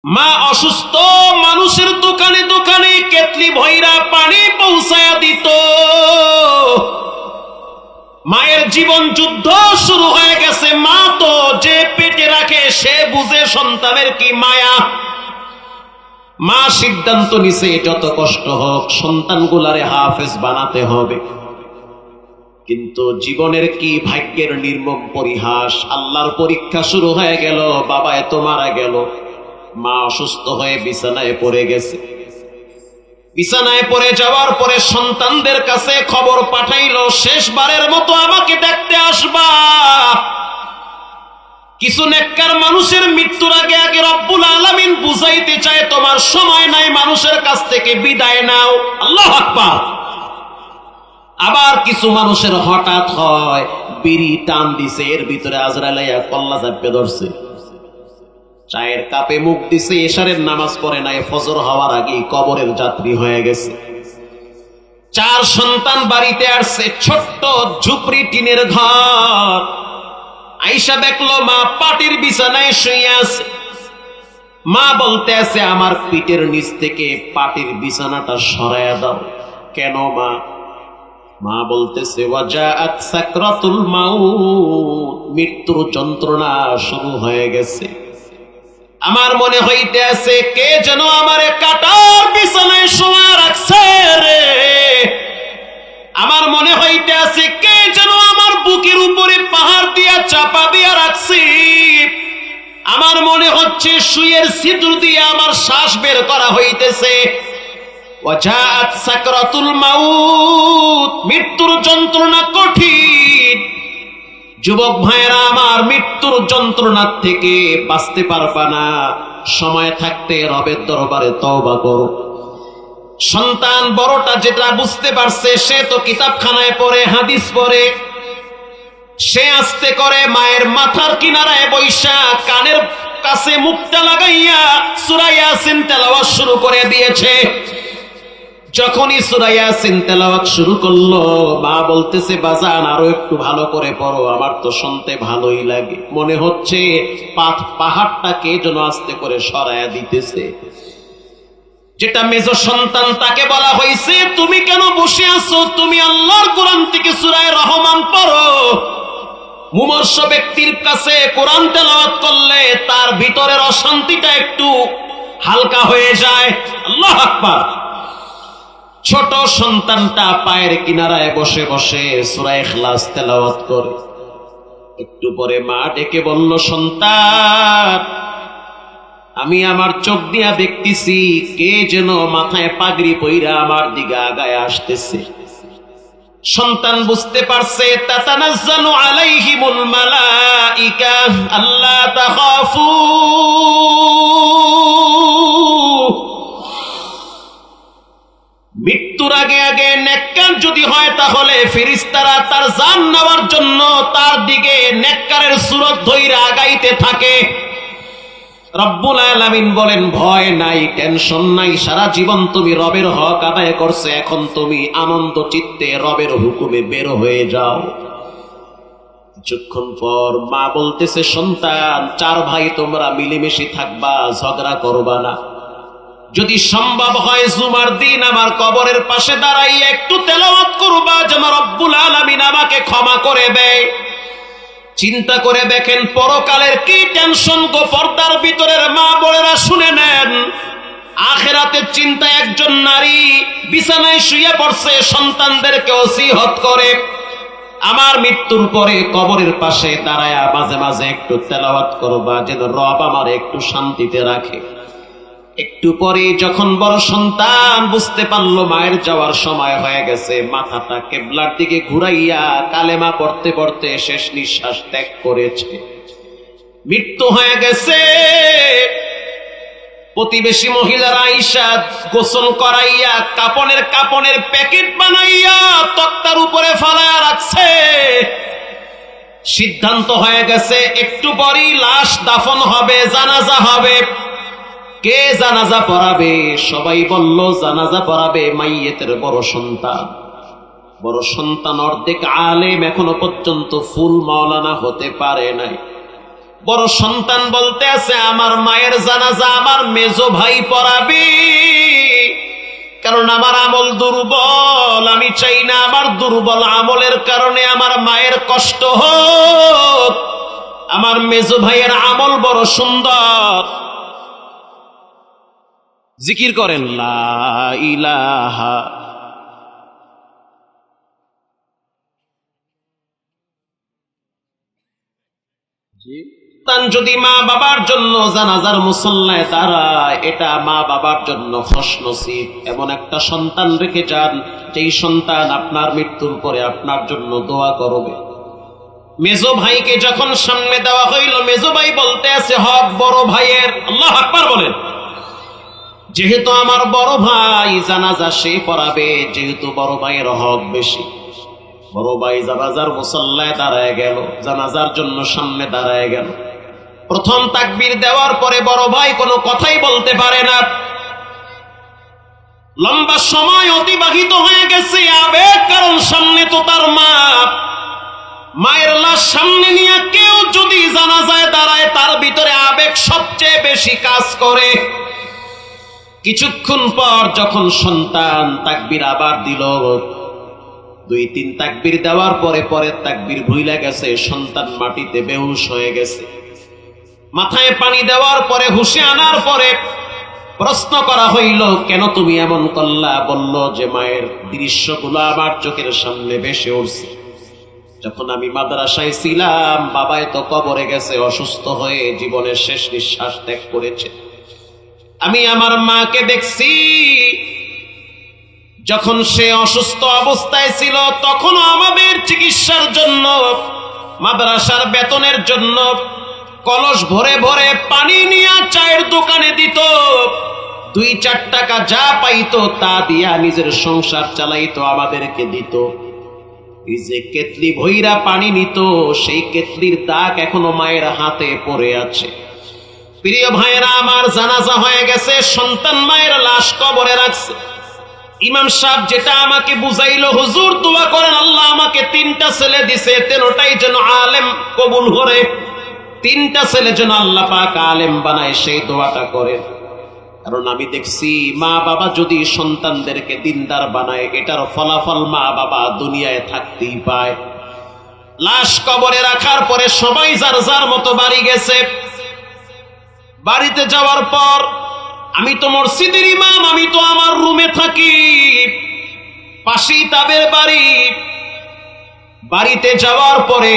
মা অসুস্থ মানুষের দোকানে দোকানে কেতলি ভৈরা পানি পৌঁছায়া দিত। মায়ের জীবন যুদ্ধ শুরু হয়ে গেছে। মা তো যে পেটে রাখে সে বুঝে সন্তানের কি মায়া। মা সিদ্ধান্ত নিছে যত কষ্ট হোক সন্তানগুলারে হাফেজ বানাতে হবে। কিন্তু জীবনের কি ভাগ্যের নির্মম পরিহাস। আল্লাহর পরীক্ষা শুরু হয়ে গেল। বাবা এত মারা গেল। মা অসুস্থ হয়ে বিছানায় পড়ে গেছে। বিছানায় পড়ে যাওয়ার পরে সন্তানদের কাছে খবর পাঠাইলো, শেষবারের মতো আমাকে দেখতে আসবা। কিছু নেককার মানুষের মৃত্যুর আগে আগে রব্বুল আলামিন বুঝাইতে চায় তোমার সময় নাই, মানুষের কাছ থেকে বিদায় নাও। আল্লাহু আকবার। আবার কিছু মানুষের হঠাৎ হয়, বিড়ি টান দিছে, এর ভিতরে আজরাইল আইয়া কল্লা চাপে ধরছে। চায়ের কাপে মুখ দিছে, এশারের নামাজ পড়ে নাই, ফজর হওয়ার আগে কবরের যাত্রী হয়ে গেছে। চার সন্তান বাড়িতে আসছে, ছোট্ট ঝুপড়ি টিনের ঘর। আইসা দেখলো মা পাটির বিছানায় শুয়ে আছে। মা বলতে আছে আমার পিঠের নিচ থেকে পাটির বিছানাটা সরাইয়া দাও। কেন মা? মা বলতেছে ওয়াজাআত সাকরাতুল মাউত, মৃত্যুর যন্ত্রণা শুরু হয়ে গেছে। আমার মনে হইতে আছে কে যেন আমারে কাটার বিছানায় শোয়া রাখছে রে। আমার মনে হইতে আছে কে যেন আমার বুকের উপরে পাহাড় দিয়া চাপা দিয়া রাখছি। আমার মনে হচ্ছে সুইয়ের ছিদ্র দিয়ে আমার শ্বাস বের করা হইতেছে। ওয়াজাআত সাকরাতুল মাউত, মৃত্যুর যন্ত্রণা কঠিন। যুবক ভাইরা আমার, মৃত্যুর যন্ত্রণার থেকে বাঁচতে পারবা না। সময় থাকতে রবের দরবারে তওবা করো। সন্তান বড়টা যেটা বুঝতে পারছে, সে তো কিতাবখানায় পড়ে, হাদিস পড়ে। সে আস্তে করে মায়ের মাথার কিনারায় বৈশা কানের কাছে মুখটা লাগাইয়া সূরা ইয়াসিন তেলাওয়াত শুরু করে দিয়েছে। যখনই সূরা ইয়াসিন তেলাওয়াত শুরু করলো, মা বলতেছে বাজান আরো একটু ভালো করে পড়ো, আমার তো শুনতে ভালোই লাগে। মনে হচ্ছে পাহাড়টাকে যেন আস্তে করে সরায়া দিতেছে। যেটা মেজ সন্তান তাকে বলা হয়েছে তুমি কেন বসে আছো, তুমি আল্লাহর কোরআন থেকে সূরা রহমান পড়ো। মুমূর্ষ ব্যক্তির কাছে কোরআন তেলাওয়াত করলে তার ভিতরের অশান্তিটা একটু হালকা হয়ে যায়। আল্লাহু আকবার। ছোট সন্তানটা পায়ের কিনারায় বসে বসে সূরা ইখলাস তেলাওয়াত করে। একটু পরে মা ডেকে বলল, সন্তান আমি আমার চোখ দিয়া দেখতেছি কে যেন মাথায় পাগড়ি পইরা আমার দিকে আগায় আসতেছে। সন্তান বুঝতে পারছে তাতানাজ্জালু আলাইহিমুল মালাইকা আল্লা তাখাফু। মৃত্যুর আগে আগে নেককার যদি হয় তাহলে ফেরেশতারা তার জান নেওয়ার জন্য তার দিকে নেককারের সূরত ধইরা আগাইতে থাকে। রব্বুল আলামিন বলেন ভয় নাই, টেনশন নাই, সারা জীবন তুমি রবের হক আদায় করছো, এখন তুমি আনন্দ চিত্তে রবের হুকুমে বের হয়ে যাও। কিছুক্ষণ পর মা বলতেছে সন্তান চার ভাই তোমরা মিলেমিশে থাকবা, ঝগড়া করবা না। যদি সম্ভব হয় জুমার দিন আমার কবরের পাশে দাঁড়াইয়া একটু তেলাওয়াত করবা যেন রব্বুল আলামিন আমাকে ক্ষমা করে দেয়। চিন্তা করে দেখেন পরকালের কি টেনশন গো। পর্দার ভিতরের মা বোনেরা শুনে নেন, আখিরাতের চিন্তা একজন নারী বিছানায় শুয়ে পড়ছে, সন্তানদেরকে ওসিয়ত করে আমার মৃত্যুর পরে কবরের পাশে দাঁড়ায়া মাঝে মাঝে একটু তেলাওয়াত করবা যেন রব আমার একটু শান্তিতে রাখে। একটু পরে যখন বড় সন্তান বুঝতে পারলো মায়ের যাওয়ার সময় হয়ে গেছে, মাথাটা কিবলার দিকে ঘুরাইয়া কালেমা পড়তে পড়তে শেষ নিঃশ্বাস ত্যাগ করেছে। মৃত্যু হয়ে গেছে। প্রতিবেশী মহিলারা আইসা গোসল করাইয়া কাপনের প্যাকেট বানাইয়া তক্তার উপরে ফালায়া রাখছে। সিদ্ধান্ত হয়ে গেছে একটু পরেই লাশ দাফন হবে, জানাজা হবে। কে জানাজা পড়াবে? সবাই বলল জানাজা পড়াবে মাইয়েতের বড় সন্তান। বড় সন্তান অর্ধেক আলেম, এখনো পর্যন্ত ফুল মাওলানা হতে পারে নাই। বড় সন্তান বলতে আছে আমার মায়ের জানাজা আমার মেজো ভাই পড়াবি, কারণ আমার আমল দুর্বল, আমি চাই না আমার দুর্বল আমলের কারণে আমার মায়ের কষ্ট হোক। আমার মেজো ভাইয়ের আমল বড় সুন্দর। জিকির করেন লা ইলাহা। সন্তান যদি মা বাবার জন্য জানাজার মুসল্লায় দাঁড়ায়, এটা মা বাবার জন্য খুশনসিব। এমন একটা সন্তান রেখে যান যেই সন্তান আপনার মৃত্যুর পরে আপনার জন্য দোয়া করবে। মেজো ভাইকে যখন সামনে দেওয়া হইল, মেজো ভাই বলতে আছে হক বড় ভাইয়ের। আল্লাহু আকবার বলেন। যেহেতু আমার বড় ভাই জানাজা সে পড়াবে, যেহেতু বড় ভাইয়ের হক বেশি, বড় ভাই জানাজার মুসল্লায় দাঁড়ায় গেল, জানাজার জন্য সামনে দাঁড়ায় গেল। প্রথম তাকবীর দেওয়ার পরে বড় ভাই কোনো কথাই বলতে পারে না। লম্বা সময় অতিবাহিত হয়ে গেছে আবেগ, কারণ সামনে তো তার মা। মায়ের লাশ সামনে নিয়ে কেউ যদি জানাজায় দাঁড়ায়, তার ভিতরে আবেগ সবচেয়ে বেশি কাজ করে। কিছুক্ষণ পর যখন সন্তান তাকবীর আবার দিল, 2-3 তাকবীর দেওয়ার পরে পরের তাকবীর ভুইলা গেছে, সন্তান মাটিতে বেহুশ হয়ে গেছে। মাথায় পানি দেওয়ার পরে হুঁশে আনার পরে প্রশ্ন করা হইল, কেন তুমি এমন করলা? বলল যে মায়ের দৃশ্যগুলো আমার চোখের সামনে ভেসে উঠছে। যখন আমি মাদ্রাসায় ছিলাম, বাবাই তো কবরে গেছে অসুস্থ হয়ে, জীবনের শেষ নিঃশ্বাস ত্যাগ করেছে। আমি আমার মাকে দেখছি যখন সে অসুস্থ অবস্থায় ছিল, তখন আমাদের চিকিৎসার জন্য, মাদ্রাসার বেতনের জন্য কলস ভরে ভরে পানি নিয়ে চায়ের দোকানে দিত। 2-4 টাকা যা পাইতো তা দিয়া নিজের সংসার চালাইতো, আমাদেরকে দিত। এই যে কেতলি ভইরা পানি নিত, সেই কেতলির দাগ এখনো মায়ের হাতে পড়ে আছে। প্রিয় ভাইয়েরা আমার, জানাজা হয়ে গেছে, সন্তান মায়ের লাশ কবরে রাখছে। ইমাম সাহেব যেটা আমাকে বুঝাইলো, হুজুর দোয়া করেন আল্লাহ আমাকে 3টা ছেলে দিছে, 13টাই যেন আলেম কবুল করে, 3টা ছেলে যেন আল্লাহ পাক আলেম বানায়, সেই দোয়াটা করেন। কারণ আমি দেখছি মা বাবা যদি সন্তানদেরকে দিনদার বানায়, এটার ফলাফল মা বাবা দুনিয়ায় থাকতেই পায়। লাশ কবরে রাখার পরে সবাই যার যার মতো বাড়ি গেছে। বাড়িতে যাওয়ার পর আমি তো মসজিদের ইমাম, আমি তো আমার রুমে থাকি, পাশেই তাদের বাড়ি। বাড়িতে যাওয়ার পরে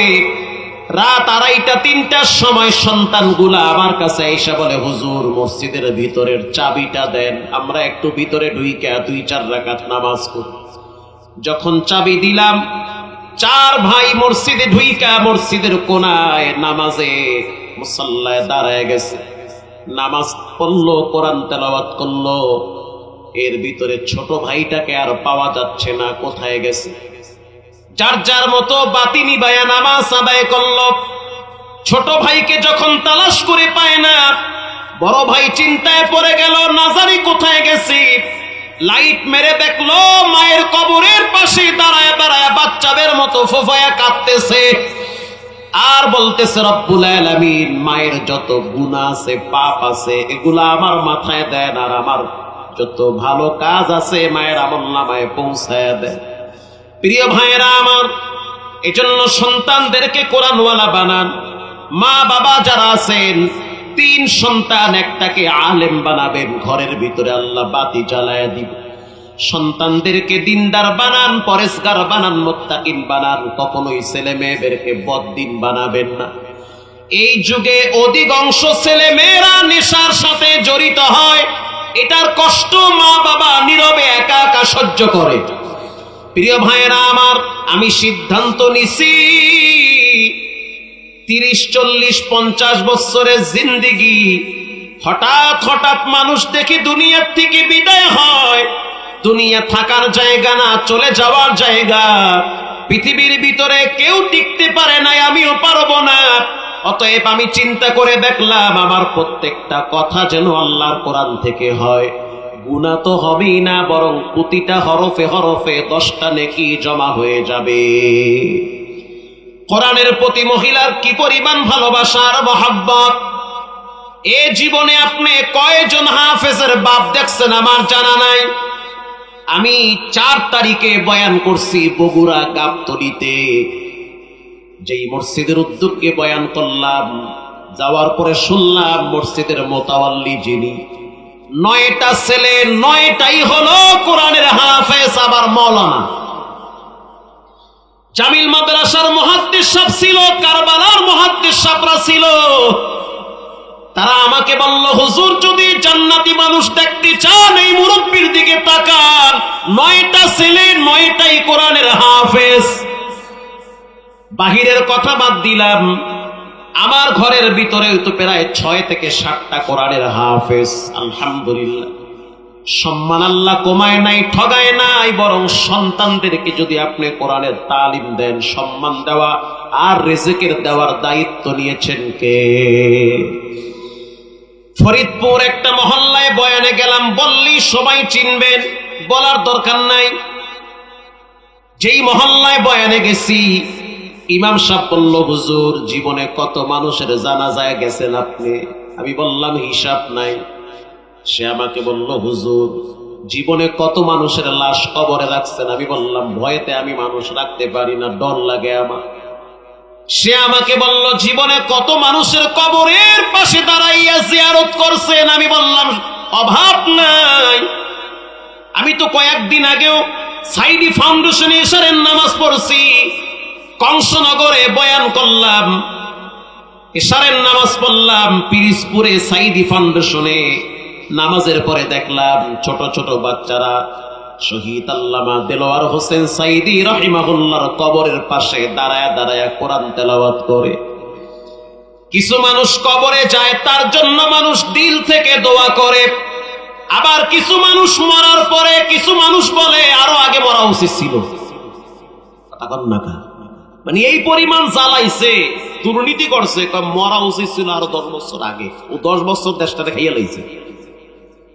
রাত 2:30-3টার সময় সন্তানগুলা আমার কাছে এসে বলে, হুজুর মসজিদের ভিতরের চাবিটা দেন, আমরা একটু ভিতরে ঢুইকা 2-4 রাকাত নামাজ পড়ি। যখন চাবি দিলাম, 4 ভাই মসজিদে ঢুইকা মসজিদের কোনায় নামাজে মুসাল্লায় দাঁড়ায় গেছে, নামাজ পড়লো, কোরআন তেলাওয়াত করলো। এর ভিতরে ছোট ভাইটাকে আর পাওয়া যাচ্ছে না, কোথায় গেছে? যার যার মতো বাতি নিবায়া নামাজ আদায় করলো। ছোট ভাইকে যখন তালাশ করে পায় না, বড় ভাই চিন্তায় পড়ে গেল, না জানি কোথায় গেছি। লাইট মেরে দেখলো মায়ের কবরের পাশে দাঁড়ায় দাঁড়ায় বাচ্চাদের মতো ফোফায়া কাঁদতেছে আর বলতেছে, রব্বুল আলামিন মায়ের যত গুনাহ আছে, পাপ আছে, এগুলা আমার মাথায় দেন, আর আমার যত ভালো কাজ আছে মায়ের আমলনামায় পৌঁছায় দেন। প্রিয় ভাইয়েরা আমার, এজন্য সন্তানদেরকে কোরআনওয়ালা বানান। মা বাবা যারা আছেন, 3 সন্তান, একটাকে আলেম বানাবেন, ঘরের ভিতরে আল্লাহ বাতি জ্বালায় দিবে। সন্তানদেরকে দিনদার বানান, পরেশগার বানান, মুত্তাকিন বানান, কখনোই ছেলে মেয়েদেরকে বদ্দিন বানাবেন না। এই যুগে অধিকাংশ ছেলে মেয়েরা নেশার সাথে জড়িত হয়, এটার কষ্ট মা বাবা নীরবে একা একা সহ্য করে। প্রিয় ভাইয়েরা আমার, আমি সিদ্ধান্ত নিছি 30, 40, 50 বছরের জিন্দেগি, হঠাৎ হঠাৎ মানুষ দেখি দুনিয়ার থেকে বিদায় হয়। দুনিয়া থাকার জায়গা না, চলে যাওয়ার জায়গা। পৃথিবীর ভিতরে কেউ টিকতে পারে না, আমিও পারবো না। অতএব আমি চিন্তা করে দেখলাম, আমার প্রত্যেকটা কথা যেন আল্লাহর কোরআন থেকে হয়। গুনাহ তো হবেই না, বরং প্রতিটা হরফে হরফে 10টা নেকি জমা হয়ে যাবে। কোরআনের প্রতি মহিলার কি পরিমাণ ভালোবাসার মহাব্বত। এ জীবনে আপনি কয়জন হাফেজের বাপ দেখছেন আমার জানা নাই। আমি 4 তারিখে বয়ান করছি বগুড়া গাবতলীতে, যেই মসজিদের উদ্যোগে বয়ান করলাম, যাওয়ার পরে শুনলাম মসজিদের মোতাওয়াল্লি যিনি, 9টা ছেলে 9টাই হলো কোরআনের হাফেজ, আবার মাওলানা। জামিল মাদ্রাসার মুহাদ্দিস সাহেব ছিল, কারবালার মুহাদ্দিস সাহেবরা ছিল। তারা আমাকে বলল, হুজুর যদি জান্নাতি মানুষ দেখতে চান এই মুরব্বির দিকে তাকান, 9টা ছেলে 9টাই কোরআনের হাফেজ। বাহিরের কথা বাদ দিলাম, আমার ঘরের ভিতরে তো প্রায় 6 থেকে 7টা কোরআনের হাফেজ। আলহামদুলিল্লাহ, সম্মান আল্লাহ কমায় নাই, ঠগায় নাই, বরং সন্তানদেরকে যদি আপনি কোরআনের তালিম দেন, সম্মান দেওয়া আর রিজিকের দেওয়ার দায়িত্ব নিয়েছেন কে? ফরিদপুর একটা মহল্লায় বয়ানে গেলাম, বললি সবাই চিনবেন, বলার দরকার নাই। যেই মহল্লায় বয়ানে গেছি, ইমাম সাহেব বলল, হুজুর জীবনে কত মানুষের জানাজায় গেছেন আপনি? আমি বললাম হিসাব নাই। সে আমাকে বলল, হুজুর জীবনে কত মানুষের লাশ কবরে রাখছেন? আমি বললাম ভয়েতে আমি মানুষ রাখতে পারি না, ডর লাগে আমার। সে আমাকে বলল, জীবনে কত মানুষের কবরের পাশে দাঁড়াইয়া জিয়ারত করছেন? আমি বললাম অভাব নাই। আমি তো কয়েকদিন আগেও সাইদি ফাউন্ডেশনে এশারের নামাজ পড়ছি, কংসনগরে বয়ান করলাম, এশারের নামাজ পড়লাম পিরিজপুরে সাইদি ফাউন্ডেশনে। নামাজের পরে দেখলাম ছোট ছোট বাচ্চারা শহীদ আল্লামা দেলোয়ার হোসেন সাইদি রহিমাহুল্লাহর কবরের পাশে দাঁড়ায় দাঁড়ায় কোরআন তেলাওয়াত করে। কিছু মানুষ কবরে যায়, তার জন্য মানুষ দিল থেকে দোয়া করে। আবার কিছু মানুষ মরার পরে কিছু মানুষ বলে আরো আগে মরা উচিত ছিল। মানে এই পরিমাণ জ্বালাইছে, দুর্নীতি করছে, মরা উচিত ছিল আরো 10 বছর আগে। ও 10 বছর দেশটাকে খাইয়া লাইছে।